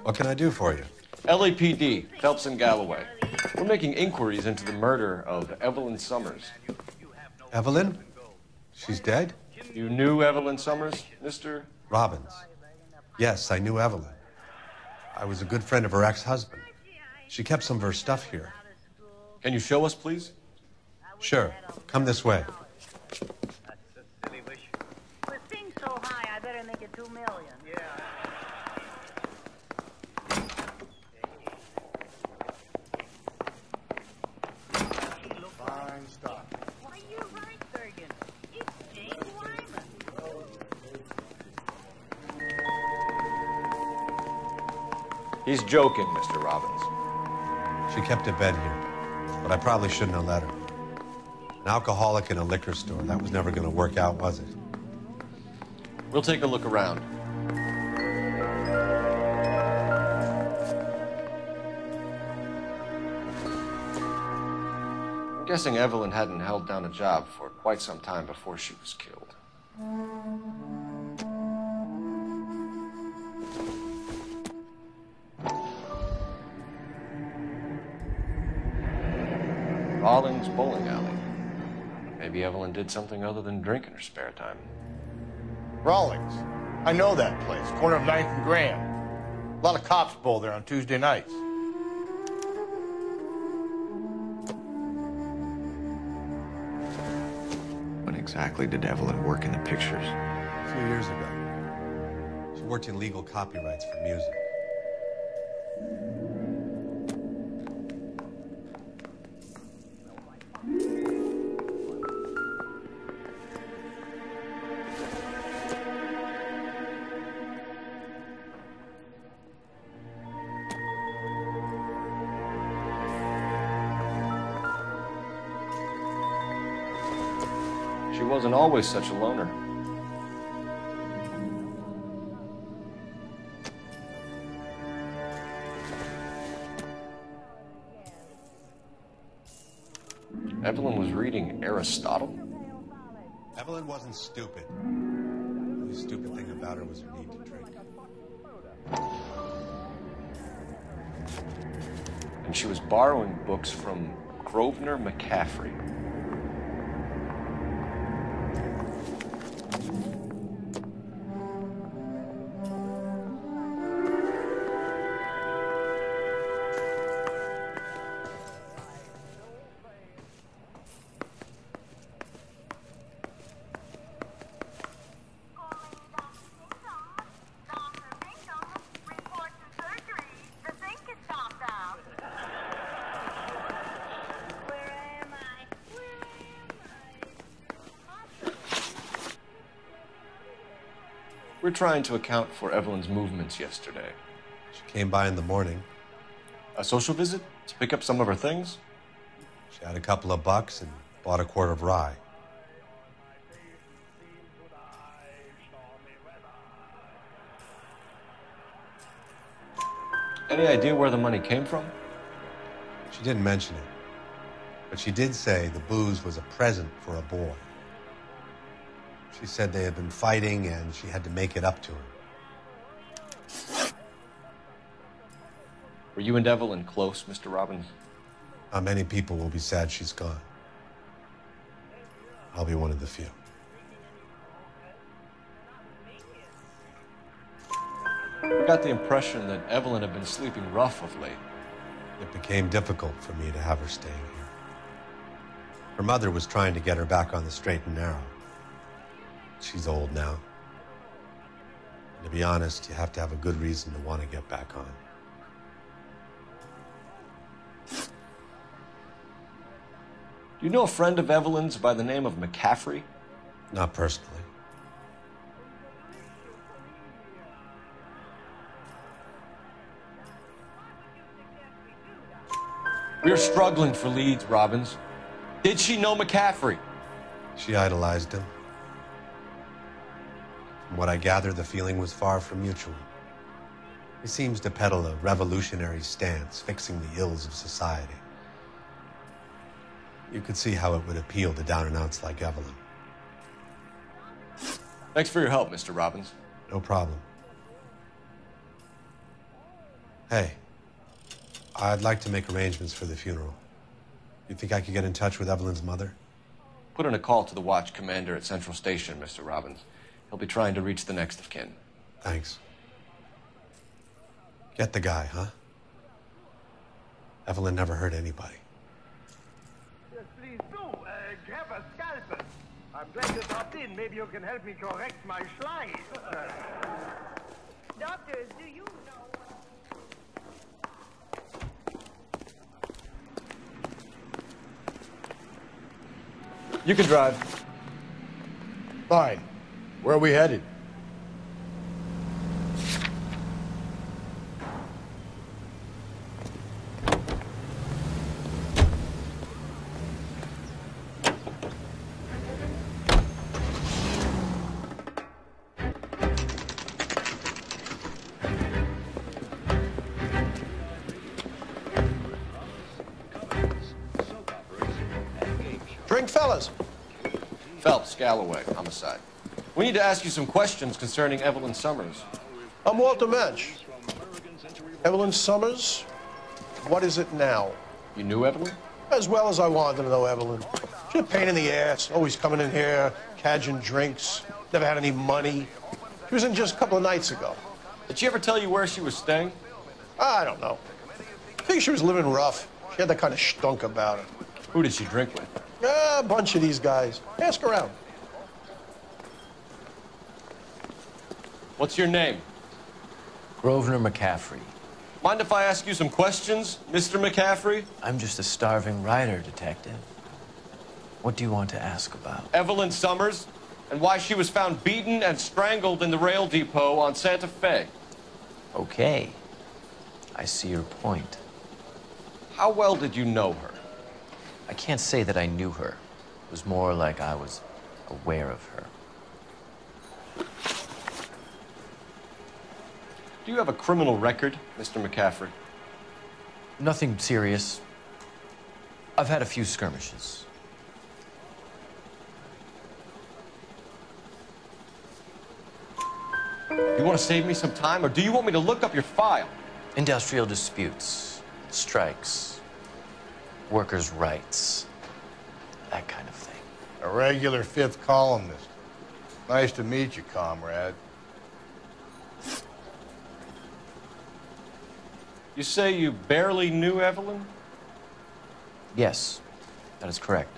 What can I do for you? LAPD, Phelps and Galloway. We're making inquiries into the murder of Evelyn Summers. Evelyn? She's dead? You knew Evelyn Summers, Mr. Robbins. Yes, I knew Evelyn. I was a good friend of her ex-husband. She kept some of her stuff here. Can you show us, please? Sure. Come this way. With things so high, I better make it 2 million. Yeah. Fine stuff. Why, you're right, Bergen. It's James Wyman. He's joking, Mr. Robbins. She kept a bed here, but I probably shouldn't have let her. An alcoholic in a liquor store, that was never going to work out, was it? We'll take a look around. I'm guessing Evelyn hadn't held down a job for quite some time before she was killed. Rawlings Bowling Alley. Maybe Evelyn did something other than drink in her spare time. Rawlings. I know that place. Corner of 9th and Grand. A lot of cops bowl there on Tuesday nights. When exactly did Evelyn work in the pictures? A few years ago. She worked in legal copyrights for music. She wasn't always such a loner. Evelyn was reading Aristotle? Evelyn wasn't stupid. The only stupid thing about her was her need to drink. And she was borrowing books from Grosvenor McCaffrey. We're trying to account for Evelyn's movements yesterday. She came by in the morning. A social visit to pick up some of her things? She had a couple of bucks and bought a quart of rye. Any idea where the money came from? She didn't mention it, but she did say the booze was a present for a boy. She said they had been fighting and she had to make it up to him. Were you and Evelyn close, Mr. Robbins? Many people will be sad she's gone. I'll be one of the few. We got the impression that Evelyn had been sleeping rough of late. It became difficult for me to have her staying here. Her mother was trying to get her back on the straight and narrow. She's old now. And to be honest, you have to have a good reason to want to get back on. Do you know a friend of Evelyn's by the name of McCaffrey? Not personally. We're struggling for leads, Robbins. Did she know McCaffrey? She idolized him. From what I gather, the feeling was far from mutual. He seems to peddle a revolutionary stance, fixing the ills of society. You could see how it would appeal to down-and-outs like Evelyn. Thanks for your help, Mr. Robbins. No problem. Hey, I'd like to make arrangements for the funeral. You think I could get in touch with Evelyn's mother? Put in a call to the watch commander at Central Station, Mr. Robbins. He'll be trying to reach the next of kin. Thanks. Get the guy, huh? Evelyn never hurt anybody. Yes, please do. Grab a scalpel. I'm glad you stopped in. Maybe you can help me correct my slice. Doctors, do you know? You can drive. Fine. Where are we headed? Drink, fellas. Phelps, Galloway, homicide. We need to ask you some questions concerning Evelyn Summers. I'm Walter Mensch. Evelyn Summers? What is it now? You knew Evelyn? As well as I wanted to know Evelyn. She's a pain in the ass, always coming in here, cadging drinks, never had any money. She was in just a couple of nights ago. Did she ever tell you where she was staying? I don't know. I think she was living rough. She had that kind of stunk about her. Who did she drink with? A bunch of these guys. Ask around. What's your name? Grosvenor McCaffrey. Mind if I ask you some questions, Mr. McCaffrey? I'm just a starving writer, Detective. What do you want to ask about? Evelyn Summers, and why she was found beaten and strangled in the rail depot on Santa Fe. Okay. I see your point. How well did you know her? I can't say that I knew her. It was more like I was aware of her. Do you have a criminal record, Mr. McCaffrey? Nothing serious. I've had a few skirmishes. You want to save me some time, or do you want me to look up your file? Industrial disputes, strikes, workers' rights, that kind of thing. A regular fifth columnist. Nice to meet you, comrade. You say you barely knew Evelyn? Yes, that is correct.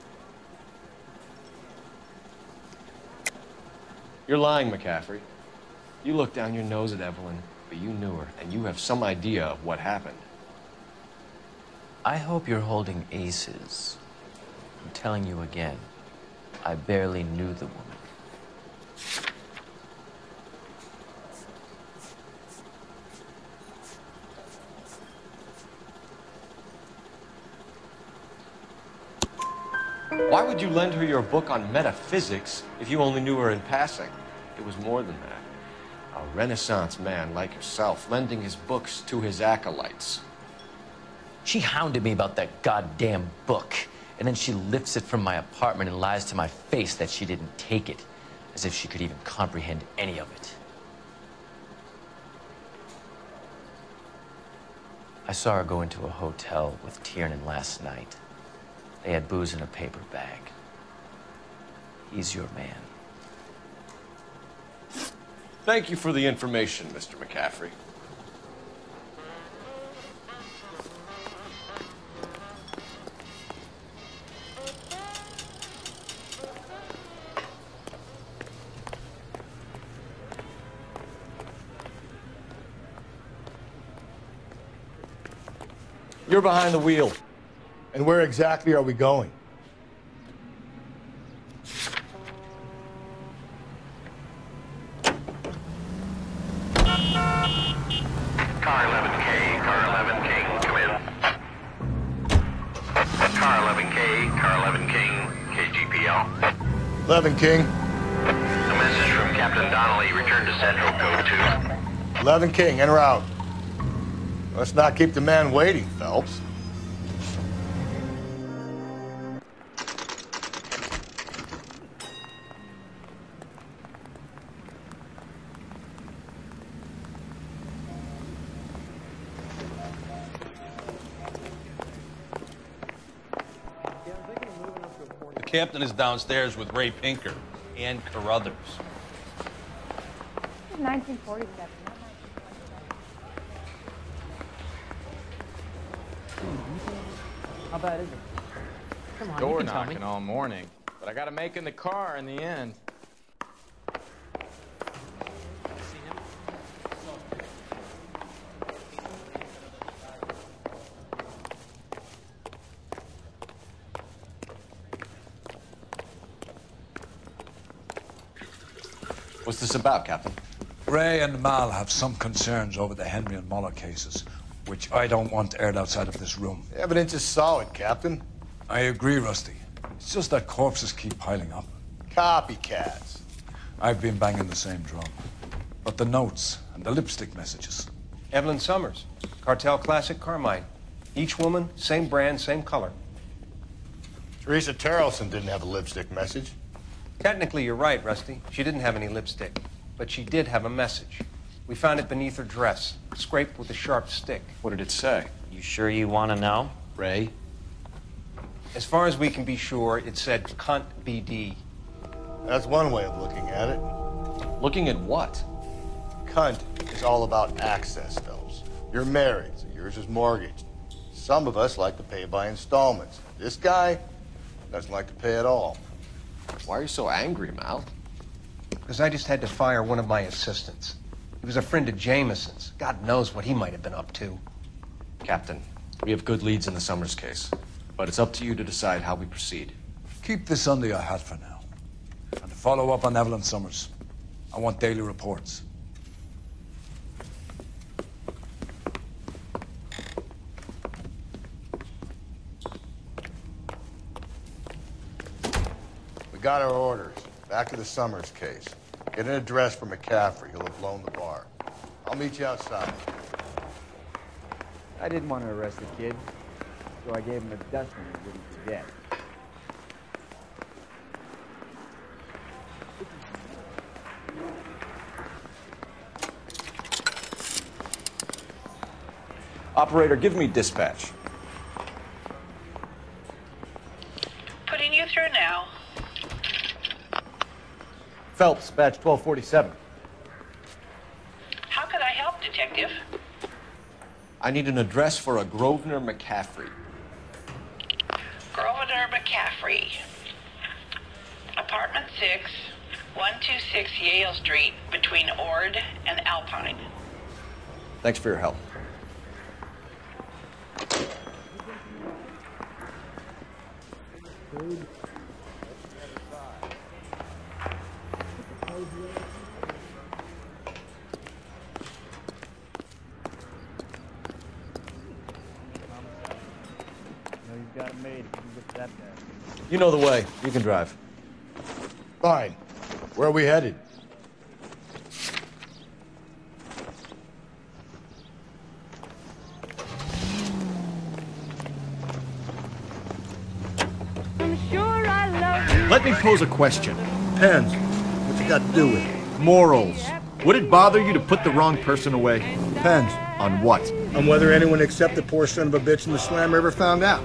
You're lying, McCaffrey. You looked down your nose at Evelyn, but you knew her, and you have some idea of what happened. I hope you're holding aces. I'm telling you again, I barely knew the woman. Why would you lend her your book on metaphysics if you only knew her in passing? It was more than that. A Renaissance man like yourself, lending his books to his acolytes. She hounded me about that goddamn book, and then she lifts it from my apartment and lies to my face that she didn't take it, as if she could even comprehend any of it. I saw her go into a hotel with Tiernan last night. They had booze in a paper bag. He's your man. Thank you for the information, Mr. McCaffrey. You're behind the wheel. And where exactly are we going? Car 11K, Car 11 King, come in. Car 11K, Car 11 King, KGPL. 11 King. A message from Captain Donnelly, return to Central, code 2. 11 King, en route. Let's not keep the man waiting, Phelps. Captain is downstairs with Ray Pinker and Carruthers. This is 1947, not 1927. How bad is it? Come on, Door you can tell me. knocking all morning, but I got to make in the car in the end. What's this about, Captain? Ray and Mal have some concerns over the Henry and Muller cases, which I don't want aired outside of this room. The evidence is solid, Captain. I agree, Rusty. It's just that corpses keep piling up. Copycats. I've been banging the same drum. But the notes and the lipstick messages. Evelyn Summers, Cartel Classic Carmine. Each woman, same brand, same color. Teresa Terrelson didn't have a lipstick message. Technically, you're right, Rusty. She didn't have any lipstick, but she did have a message. We found it beneath her dress, scraped with a sharp stick. What did it say? You sure you want to know? Ray? As far as we can be sure, it said cunt BD. That's one way of looking at it. Looking at what? Cunt is all about access, Phelps. You're married, so yours is mortgaged. Some of us like to pay by installments. This guy doesn't like to pay at all. Why are you so angry, Mal? Because I just had to fire one of my assistants. He was a friend of Jameson's. God knows what he might have been up to. Captain, we have good leads in the Summers case, but it's up to you to decide how we proceed. Keep this under your hat for now. And to follow up on Evelyn Summers, I want daily reports. We got our orders. Back to the Summers case. Get an address for McCaffrey. He'll have blown the bar. I'll meet you outside. I didn't want to arrest the kid, so I gave him a dustman he wouldn't forget. Operator, give me dispatch. Putting you through now. Phelps, badge 1247. How could I help, Detective? I need an address for a Grosvenor McCaffrey. Grosvenor McCaffrey. Apartment 6, 126 Yale Street, between Ord and Alpine. Thanks for your help. You know the way. You can drive. Fine. Where are we headed? I'm sure I love you. Let me pose a question. Depends. What you got to do with it? Morals. Would it bother you to put the wrong person away? Depends. On what? On whether anyone except the poor son of a bitch in the Slam River found out.